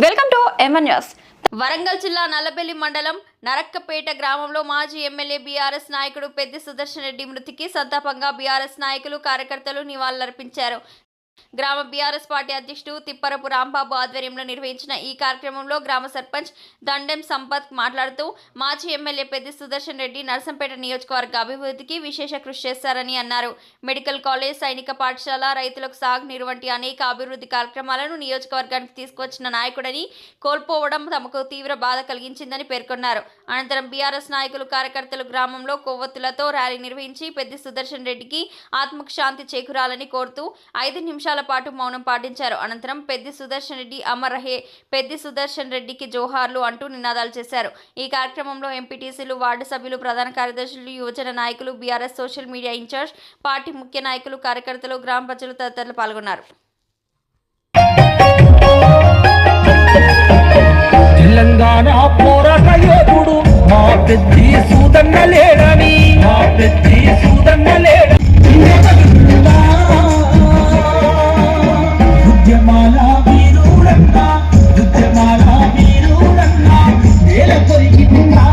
Welcome to MN news. Warangal జిల్లా నల్లబెల్లి మండలం నరక్కపేట గ్రామంలో మాజీ ఎమ్మెల్యే బీఆర్ఎస్ నాయకుడు పెద్ది సుదర్శన్ రెడ్డి మృతికి సంతాపంగా బీఆర్ఎస్ నాయకులు కార్యకర్తలు నివాళులర్పించారు. గ్రామ బీఆర్ఎస్ పార్టీ అధ్యక్షుడు తిప్పరపు రాంబాబు ఆధ్వర్యంలో నిర్వహించిన ఈ కార్యక్రమంలో గ్రామ సర్పంచ్ దండెం సంపత్ మాట్లాడుతూ మాజీ ఎమ్మెల్యే పెద్ది సుదర్శన్ రెడ్డి నర్సంపేట నియోజకవర్గ అభివృద్ధికి విశేష కృషి చేశారని అన్నారు. మెడికల్ కాలేజ్, సైనిక పాఠశాల, రైతులకు సాగునీరు వంటి అనేక అభివృద్ధి కార్యక్రమాలను నియోజకవర్గానికి తీసుకువచ్చిన నాయకుడని కోల్పోవడం తమకు తీవ్ర బాధ కలిగించిందని పేర్కొన్నారు. అనంతరం బీఆర్ఎస్ నాయకులు కార్యకర్తలు గ్రామంలో కొవ్వొత్తులతో ర్యాలీ నిర్వహించి పెద్ది సుదర్శన్ రెడ్డికి ఆత్మకు శాంతి చేకూరాలని కోరుతూ 5 నిమిషాల పాటు మౌనం పాటించారు. అనంతరం పెద్ది సుదర్శన్ రెడ్డి అమర్ రహే, పెద్ది సుదర్శన్ రెడ్డికి జోహార్లు అంటూ నినాదాలు చేశారు. ఈ కార్యక్రమంలో ఎంపీటీసీలు, వార్డు సభ్యులు, ప్రధాన కార్యదర్శులు, యువజన నాయకులు, BRS social media incharge, party ముఖ్య నాయకులు, కార్యకర్తలు, గ్రామ ప్రజలు తదితరులు పాల్గొన్నారు. తెలంగాణ పోరాట యోధుడు మా పెద్ది సుదన్న లేడని, మా పెద్ది సుదన్న లేడని ఉద్యమాల వీరుడన్నా, ఉద్యమాల వీరుడన్నా నేల కొరికిందా.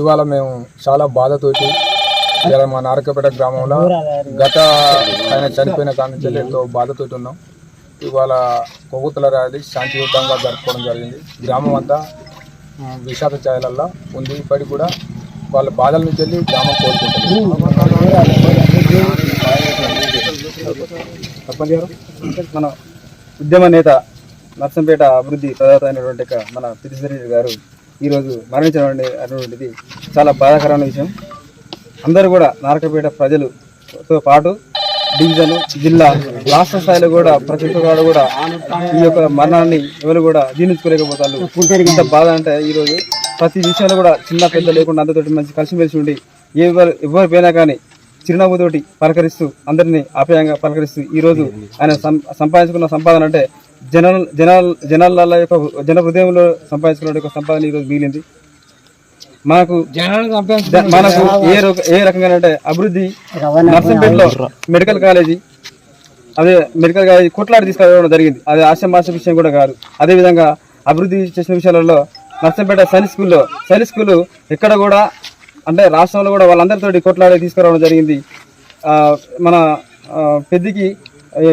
ఇవాళ మేము చాలా బాధతోటి ఇలా మా నారకపేట గ్రామంలో గత ఆయన చనిపోయిన కానీ ఎంతో బాధతోటి ఉన్నాం. ఇవాళ కొవ్వొత్తుల ర్యాలీ శాంతియుతంగా జరుపుకోవడం జరిగింది. గ్రామం అంతా విషాద ఛాయలల్లో ఉంది. ఇప్పటికి కూడా వాళ్ళ బాధల నుంచి వెళ్ళి గ్రామం కోలుకుంటుంది. మన ఉద్యమ నేత నర్సంపేట అభివృద్ధి ప్రదాత అయినటువంటి మన పెద్ది సుదర్శన్ రెడ్డి గారు ఈరోజు మరణించినటువంటిది చాలా బాధాకరమైన విషయం. అందరూ కూడా నారకపేట ప్రజలతో పాటు డివిజన్, జిల్లా, రాష్ట్ర స్థాయిలో కూడా ప్రతి ఒక్కరు కూడా ఈ యొక్క మరణాన్ని ఎవరు కూడా జీర్ణించుకోలేకపోతారు. ఇంత బాధ అంటే ఈరోజు ప్రతి విషయంలో కూడా చిన్న పెద్ద లేకుండా అందరితోటి మంచి కలిసిమెలిసి ఉండి ఎవరు పోయినా కానీ చిరునవ్వుతోటి పలకరిస్తూ అందరినీ ఆప్యాయంగా పలకరిస్తూ ఈరోజు ఆయన సంపాదించుకున్న సంపాదన అంటే జనాల యొక్క జన హృదయంలో సంపాదించుకున్న యొక్క సంపాదన ఈరోజు మిగిలింది. మనకు ఏ రకంగా అంటే అభివృద్ధి నర్సంపేటలో మెడికల్ కాలేజీ, అదే మెడికల్ కాలేజీ కొట్లాడి తీసుకురావడం జరిగింది. అది ఆశమాష విషయం కూడా కాదు. అదేవిధంగా అభివృద్ధి చేసిన విషయాలలో నర్సంపేట సైనిక్ స్కూలు ఎక్కడ కూడా అంటే రాష్ట్రంలో కూడా వాళ్ళందరితోటి కొట్లాడి తీసుకురావడం జరిగింది. మన పెద్దికి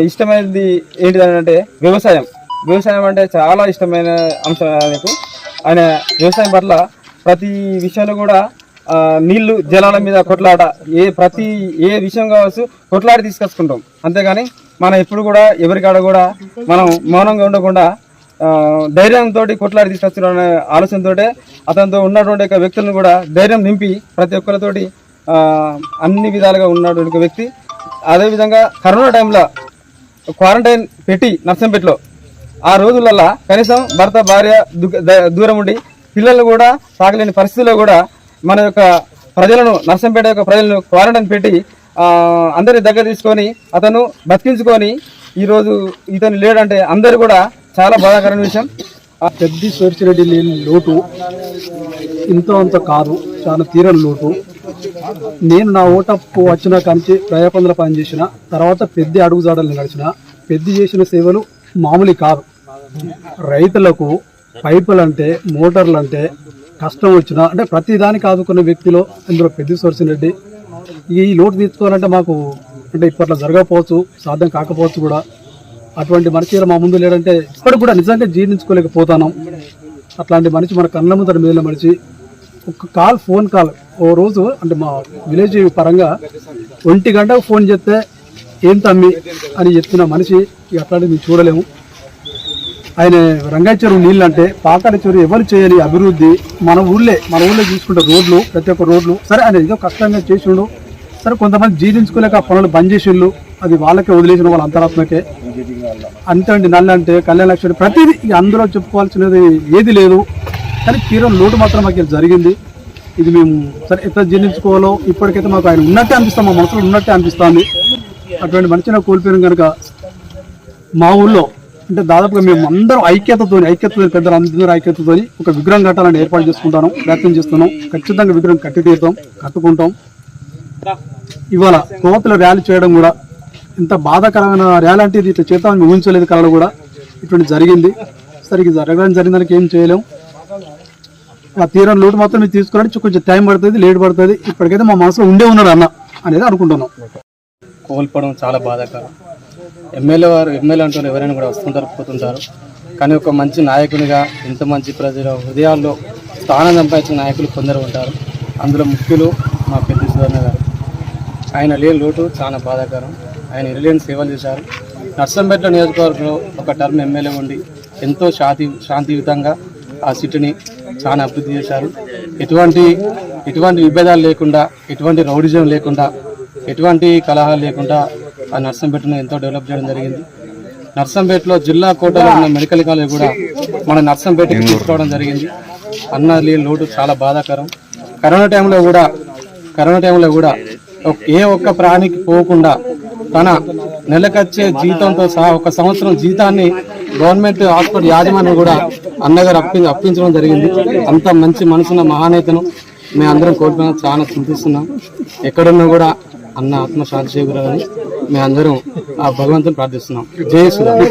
ఇష్టమైనది ఏంటిదంటే వ్యవసాయం అంటే చాలా ఇష్టమైన అంశం ఆయనకు. ఆయన వ్యవసాయం పట్ల ప్రతి విషయంలో కూడా నీళ్లు, జలాల మీద కొట్లాట, ఏ విషయం కావచ్చు కొట్లాడి తీసుకొచ్చుకుంటాం. అంతేగాని మనం ఎప్పుడు కూడా ఎవరికాడ కూడా మనం మౌనంగా ఉండకుండా ధైర్యంతో కొట్లాడి తీసుకొచ్చిన ఆలోచనతో అతనితో ఉన్నటువంటి వ్యక్తులను కూడా ధైర్యం నింపి ప్రతి ఒక్కరితోటి అన్ని విధాలుగా ఉన్నటువంటి వ్యక్తి. అదేవిధంగా కరోనా టైంలో క్వారంటైన్ పెట్టి నర్సంపేటలో ఆ రోజులల్లో కనీసం భర్త, భార్య దూరం ఉండి పిల్లలు కూడా సాగలేని పరిస్థితుల్లో కూడా మన యొక్క నర్సంపేట యొక్క ప్రజలను క్వారంటైన్ పెట్టి అందరిని దగ్గర తీసుకొని అతను బతికించుకొని ఈరోజు ఇతను లేడంటే అందరు కూడా చాలా బాధాకరమైన విషయం. పెద్ది సుదర్శన్ రెడ్డి లేని లోటు ఇంతో అంత కాదు, చాలా తీరని లోటు. నేను నా ఓటప్పు వచ్చిన కంచి ప్రజాపందల పనిచేసిన తర్వాత పెద్ది అడుగుజాడలు నడిచిన పెద్ది చేసిన సేవలు మామూలు కాదు. రైతులకు పైపులంటే, మోటార్లంటే కష్టం వచ్చినా అంటే ప్రతి దానికి ఆదుకున్న వ్యక్తిలో ఇందులో పెద్ది సుదర్శన్ రెడ్డి. ఈ లోటు తీసుకోవాలంటే మాకు అంటే ఇప్పట్లో జరగకపోవచ్చు, సాధ్యం కాకపోవచ్చు కూడా. అటువంటి మనిషి మా ముందు లేడంటే ఇప్పటికి కూడా నిజంగా జీర్ణించుకోలేకపోతాను. అట్లాంటి మనిషి మన కళ్ళ ముందర మీద మనిషి. ఒక ఫోన్ కాల్ ఓ రోజు అంటే మా విలేజ్ పరంగా 1 గంటకు ఫోన్ చేస్తే ఏం తమ్మి అని చెప్పిన మనిషి అట్లాంటివి మేము చూడలేము. ఆయన రంగాయ చెరువు నీళ్ళు అంటే పాకాల చెరువు ఎవరు చేయని అభివృద్ధి మన ఊళ్ళో చూసుకుంటే రోడ్లు, ప్రతి ఒక్క రోడ్లు సరే ఆయన ఏదో కష్టంగా చేసిండు. సరే కొంతమంది జీర్ణించుకోలేక పనులు బంద్ చేసిండు, అది వాళ్ళకే వదిలేసిన వాళ్ళ అంతరాత్మకే. అంతే నల్ల అంటే కళ్యాణ లక్ష్మి ప్రతిదీ అందులో చెప్పుకోవాల్సినది ఏది లేదు. కానీ తీరం లోటు మాత్రం మాకు జరిగింది. ఇది మేము సరే ఎట్లా జీర్ణించుకోవాలో ఇప్పటికైతే మాకు ఆయన ఉన్నట్టే అనిపిస్తాం, మా మనసులో ఉన్నట్టే అనిపిస్తుంది. అటువంటి మనిషిని కోల్పోయిన కనుక మా ఊళ్ళో అంటే దాదాపుగా మేము అందరం ఐక్యతతో పెద్దలు అందరూ ఐక్యతతో ఒక విగ్రహం కట్టాలని ఏర్పాటు చేసుకుంటాను, ప్రయత్నం చేస్తున్నాం. ఖచ్చితంగా విగ్రహం కట్టుకుంటాం. ఇవాళ కోవతుల ర్యాలీ చేయడం కూడా ఇంత బాధాకరమైన ర్యాలీ అంటే ఇది ఇట్లా చేద్దామని ఊహించలేదు కళలు కూడా. ఇటువంటి జరిగింది. సరే జరగడం జరిగిన దానికి ఏం చేయలేం. ఆ తీరం లోటు మాత్రం మీరు తీసుకురండి, కొంచెం టైం పడుతుంది, లేట్ పడుతుంది. ఇప్పటికైతే మా మనసులో ఉండే ఉన్నాడు అన్న అనేది అనుకుంటున్నాం. కోల్పోవడం చాలా బాధాకరం. ఎమ్మెల్యే అంటూ ఎవరైనా కూడా వస్తుంటారు, పోతుంటారు. కానీ ఒక మంచి నాయకునిగా ఇంత మంచి ప్రజల హృదయాల్లో స్థానం సంపాదించిన నాయకులు కొందరు ఉంటారు. అందులో ముఖ్యులు మా పెద్ద సుధర్ణ గారు. ఆయన లేని లోటు చాలా బాధాకరం. ఆయన ఎరలేని సేవలు చేశారు. నర్సంపేట నియోజకవర్గంలో ఒక టర్మ్ ఎమ్మెల్యే ఉండి ఎంతో శాంతియుతంగా ఆ సిటీని చాలా అభివృద్ధి చేశారు. ఎటువంటి విభేదాలు లేకుండా, ఎటువంటి రౌడిజం లేకుండా, ఎటువంటి కలహాలు లేకుండా ఆ నర్సంపేటను ఎంతో డెవలప్ చేయడం జరిగింది. నర్సంపేటలో జిల్లా కోటలో ఉన్న మెడికల్ కాలేజ్ కూడా మన నర్సంపేటకి తీసుకోవడం జరిగింది. అన్న లేని లోటు చాలా బాధాకరం. కరోనా టైంలో కూడా ఏ ఒక్క ప్రాణికి పోకుండా తన నెలకొచ్చే జీతంతో సహా 1 సంవత్సరం జీతాన్ని గవర్నమెంట్ హాస్పిటల్ యాజమాన్యం కూడా అన్నగారు అప్పించడం జరిగింది. అంత మంచి మనసున్న మహానేతను మేము అందరం కోల్పోయినా చాలా చింతిస్తున్నాం. ఎక్కడున్నా కూడా అన్న ఆత్మశాంతి చేకూరాలని మేము అందరం ఆ భగవంతుని ప్రార్థిస్తున్నాం. జై శ్రీరామ్.